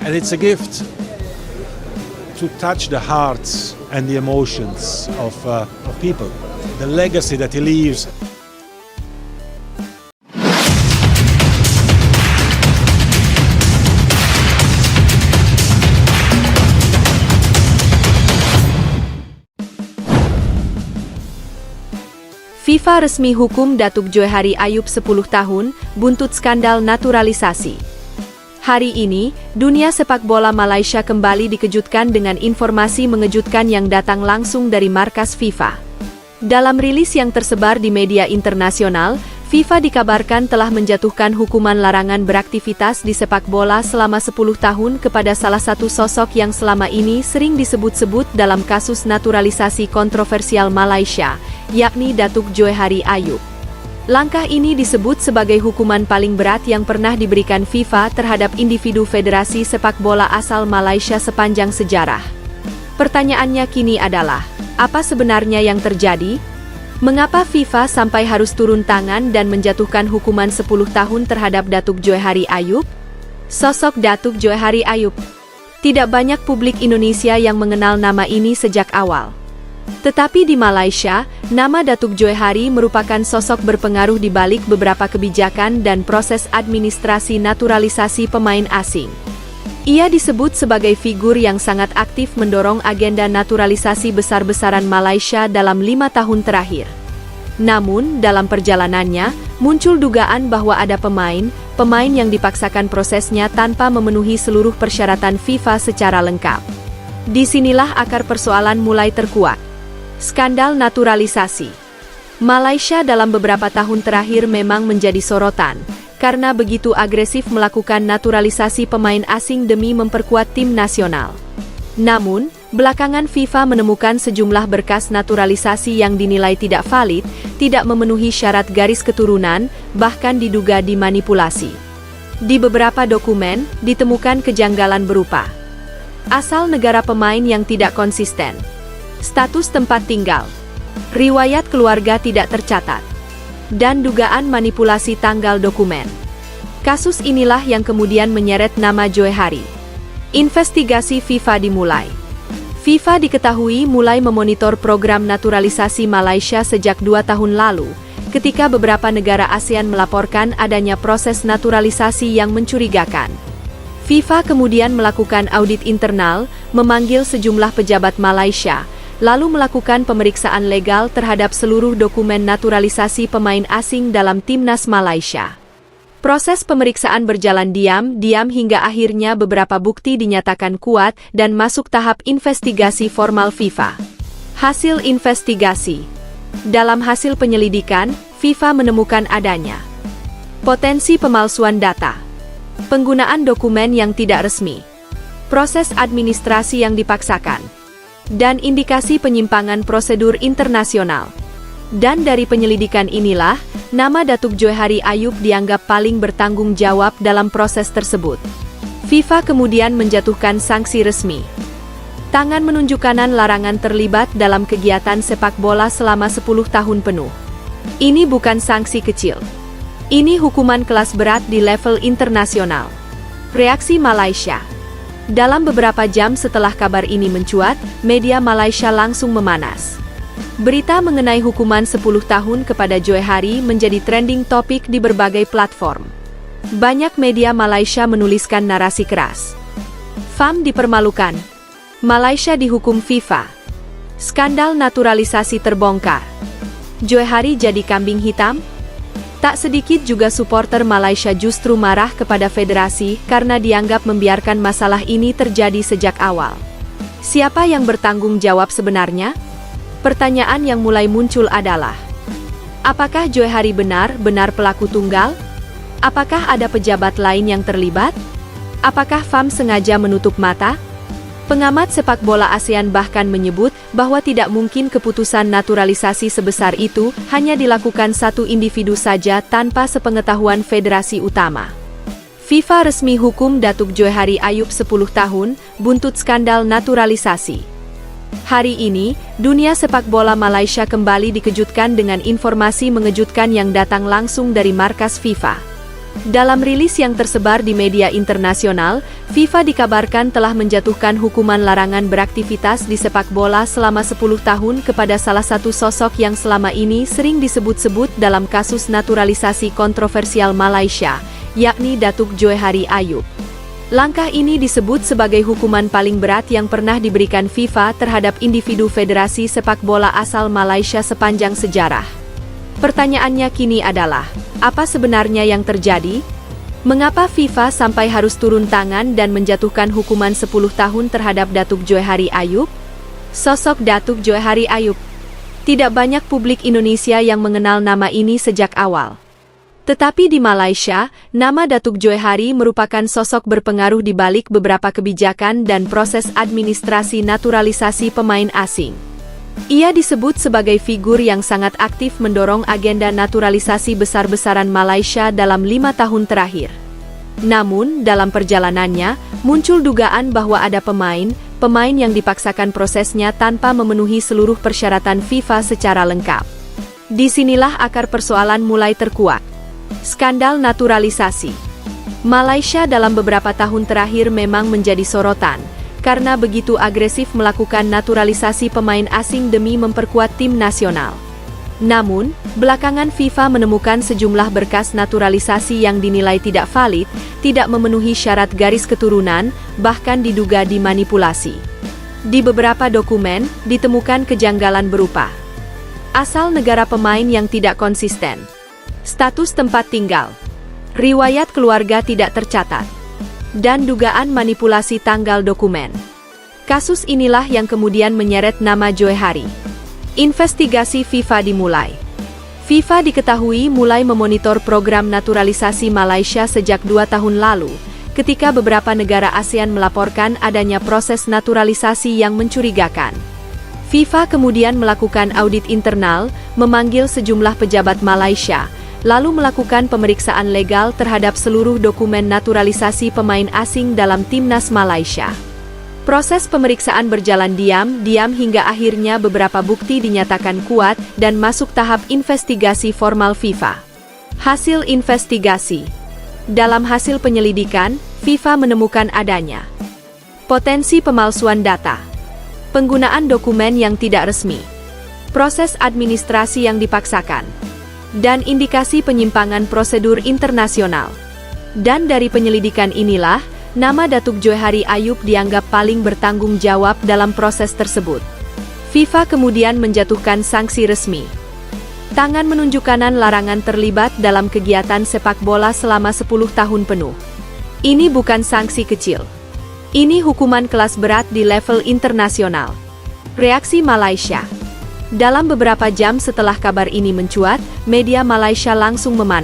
And it's a gift to touch the hearts and the emotions of people. The legacy that he leaves. FIFA resmi hukum Datuk Johari Ayub 10 tahun, buntut skandal naturalisasi. Hari ini, dunia sepak bola Malaysia kembali dikejutkan dengan informasi mengejutkan yang datang langsung dari markas FIFA. Dalam rilis yang tersebar di media internasional, FIFA dikabarkan telah menjatuhkan hukuman larangan beraktivitas di sepak bola selama 10 tahun kepada salah satu sosok yang selama ini sering disebut-sebut dalam kasus naturalisasi kontroversial Malaysia, yakni Datuk Johari Ayub. Langkah ini disebut sebagai hukuman paling berat yang pernah diberikan FIFA terhadap individu federasi sepak bola asal Malaysia sepanjang sejarah. Pertanyaannya kini adalah, apa sebenarnya yang terjadi? Mengapa FIFA sampai harus turun tangan dan menjatuhkan hukuman 10 tahun terhadap Datuk Johari Ayub? Sosok Datuk Johari Ayub. Tidak banyak publik Indonesia yang mengenal nama ini sejak awal. Tetapi di Malaysia, nama Datuk Johari merupakan sosok berpengaruh di balik beberapa kebijakan dan proses administrasi naturalisasi pemain asing. Ia disebut sebagai figur yang sangat aktif mendorong agenda naturalisasi besar-besaran Malaysia dalam 5 tahun terakhir. Namun, dalam perjalanannya, muncul dugaan bahwa ada pemain yang dipaksakan prosesnya tanpa memenuhi seluruh persyaratan FIFA secara lengkap. Disinilah akar persoalan mulai terkuak. Skandal naturalisasi. Malaysia dalam beberapa tahun terakhir memang menjadi sorotan, karena begitu agresif melakukan naturalisasi pemain asing demi memperkuat tim nasional. Namun, belakangan FIFA menemukan sejumlah berkas naturalisasi yang dinilai tidak valid, tidak memenuhi syarat garis keturunan, bahkan diduga dimanipulasi. Di beberapa dokumen, ditemukan kejanggalan berupa asal negara pemain yang tidak konsisten, status tempat tinggal, riwayat keluarga tidak tercatat, dan dugaan manipulasi tanggal dokumen. Kasus inilah yang kemudian menyeret nama Johari. Investigasi FIFA dimulai. FIFA diketahui mulai memonitor program naturalisasi Malaysia sejak 2 tahun lalu, ketika beberapa negara ASEAN melaporkan adanya proses naturalisasi yang mencurigakan. FIFA kemudian melakukan audit internal, memanggil sejumlah pejabat Malaysia, lalu melakukan pemeriksaan legal terhadap seluruh dokumen naturalisasi pemain asing dalam timnas Malaysia. Proses pemeriksaan berjalan diam-diam hingga akhirnya beberapa bukti dinyatakan kuat dan masuk tahap investigasi formal FIFA. Hasil investigasi. Dalam hasil penyelidikan, FIFA menemukan adanya potensi pemalsuan data, penggunaan dokumen yang tidak resmi, proses administrasi yang dipaksakan, dan indikasi penyimpangan prosedur internasional. Dan dari penyelidikan inilah, nama Datuk Johari Ayub dianggap paling bertanggung jawab dalam proses tersebut. FIFA kemudian menjatuhkan sanksi resmi. Tangan menunjuk kanan larangan terlibat dalam kegiatan sepak bola selama 10 tahun penuh. Ini bukan sanksi kecil. Ini hukuman kelas berat di level internasional. Reaksi Malaysia. Dalam beberapa jam setelah kabar ini mencuat, media Malaysia langsung memanas. Berita mengenai hukuman 10 tahun kepada Johari menjadi trending topik di berbagai platform. Banyak media Malaysia menuliskan narasi keras. FAM dipermalukan. Malaysia dihukum FIFA. Skandal naturalisasi terbongkar. Johari jadi kambing hitam? Tak sedikit juga supporter Malaysia justru marah kepada federasi karena dianggap membiarkan masalah ini terjadi sejak awal. Siapa yang bertanggung jawab sebenarnya? Pertanyaan yang mulai muncul adalah, apakah Johari benar-benar pelaku tunggal? Apakah ada pejabat lain yang terlibat? Apakah FAM sengaja menutup mata? Pengamat sepak bola ASEAN bahkan menyebut bahwa tidak mungkin keputusan naturalisasi sebesar itu hanya dilakukan satu individu saja tanpa sepengetahuan federasi utama. FIFA resmi hukum Datuk Johari Ayub 10 tahun, buntut skandal naturalisasi. Hari ini, dunia sepak bola Malaysia kembali dikejutkan dengan informasi mengejutkan yang datang langsung dari markas FIFA. Dalam rilis yang tersebar di media internasional, FIFA dikabarkan telah menjatuhkan hukuman larangan beraktivitas di sepak bola selama 10 tahun kepada salah satu sosok yang selama ini sering disebut-sebut dalam kasus naturalisasi kontroversial Malaysia, yakni Datuk Johari Ayub. Langkah ini disebut sebagai hukuman paling berat yang pernah diberikan FIFA terhadap individu federasi sepak bola asal Malaysia sepanjang sejarah. Pertanyaannya kini adalah, apa sebenarnya yang terjadi? Mengapa FIFA sampai harus turun tangan dan menjatuhkan hukuman 10 tahun terhadap Datuk Johari Ayub? Sosok Datuk Johari Ayub. Tidak banyak publik Indonesia yang mengenal nama ini sejak awal. Tetapi di Malaysia, nama Datuk Johari merupakan sosok berpengaruh di balik beberapa kebijakan dan proses administrasi naturalisasi pemain asing. Ia disebut sebagai figur yang sangat aktif mendorong agenda naturalisasi besar-besaran Malaysia dalam 5 tahun terakhir. Namun, dalam perjalanannya, muncul dugaan bahwa ada pemain yang dipaksakan prosesnya tanpa memenuhi seluruh persyaratan FIFA secara lengkap. Disinilah akar persoalan mulai terkuak. Skandal naturalisasi. Malaysia dalam beberapa tahun terakhir memang menjadi sorotan, karena begitu agresif melakukan naturalisasi pemain asing demi memperkuat tim nasional. Namun, belakangan FIFA menemukan sejumlah berkas naturalisasi yang dinilai tidak valid, tidak memenuhi syarat garis keturunan, bahkan diduga dimanipulasi. Di beberapa dokumen, ditemukan kejanggalan berupa asal negara pemain yang tidak konsisten, status tempat tinggal, riwayat keluarga tidak tercatat, dan dugaan manipulasi tanggal dokumen. Kasus inilah yang kemudian menyeret nama Johari. Investigasi FIFA dimulai. FIFA diketahui mulai memonitor program naturalisasi Malaysia sejak 2 tahun lalu, ketika beberapa negara ASEAN melaporkan adanya proses naturalisasi yang mencurigakan. FIFA kemudian melakukan audit internal, memanggil sejumlah pejabat Malaysia, lalu melakukan pemeriksaan legal terhadap seluruh dokumen naturalisasi pemain asing dalam timnas Malaysia. Proses pemeriksaan berjalan diam-diam hingga akhirnya beberapa bukti dinyatakan kuat dan masuk tahap investigasi formal FIFA. Hasil investigasi. Dalam hasil penyelidikan, FIFA menemukan adanya potensi pemalsuan data, penggunaan dokumen yang tidak resmi, proses administrasi yang dipaksakan, dan indikasi penyimpangan prosedur internasional. Dan dari penyelidikan inilah, nama Datuk Johari Ayub dianggap paling bertanggung jawab dalam proses tersebut. FIFA kemudian menjatuhkan sanksi resmi. Tangan menunjuk kanan larangan terlibat dalam kegiatan sepak bola selama 10 tahun penuh. Ini bukan sanksi kecil. Ini hukuman kelas berat di level internasional. Reaksi Malaysia. Dalam beberapa jam setelah kabar ini mencuat, media Malaysia langsung memanas.